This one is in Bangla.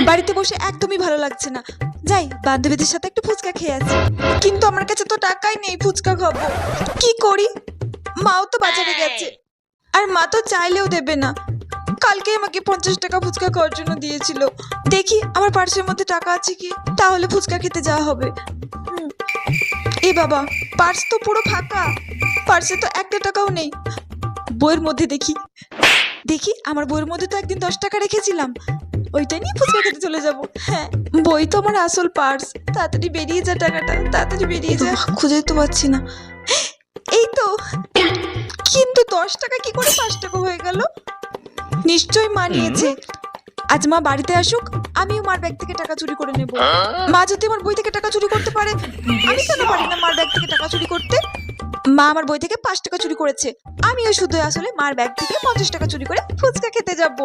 বাড়িতে বসে একদমই ভালো লাগছে না, যাই বান্ধবীদের সাথে একটু ফুচকা খেয়ে আসি। কিন্তু আমার কাছে তো টাকাই নেই ফুচকা খাবো, কি করি? মাও তো বাজারে গেছে, আর মা তো চাইলেও দেবে না। কালকে আমাকে 50 টাকা ফুচকা খাওয়ার জন্য দিয়েছিল। দেখি আমার পার্সের মধ্যে টাকা আছে কি, তাহলে ফুচকা খেতে যাওয়া হবে। এ বাবা, পার্স তো পুরো ফাঁকা, পার্সে তো একটা টাকাও নেই। বইয়ের মধ্যে দেখি দেখি আমার বইয়ের মধ্যে তো একদিন 10 টাকা রেখেছিলাম, ওইটা নিয়ে ফুচকা খেতে চলে যাব। হ্যাঁ, বই তো আমার আসল পার্স, তাড়াতাড়ি বেরিয়ে যা টাকাটা, তাড়াতাড়ি বেরিয়ে যা। খুঁজে তো পাচ্ছি না, এই তো। কিন্তু 10 টাকা কি করে 5 টাকা হয়ে গেল? নিশ্চয়ই মা নিয়েছে। আজ মা বাড়িতে আসুক, আমিও মার ব্যাগ থেকে টাকা চুরি করে নেব। মা যদি আমার বই থেকে টাকা চুরি করতে পারে, আমি কেন পারি না মার ব্যাগ থেকে টাকা চুরি করতে? মা আমার বই থেকে 5 টাকা চুরি করেছে, আমিও শুধু আসলে মার ব্যাগ থেকে 50 টাকা চুরি করে ফুচকা খেতে যাব।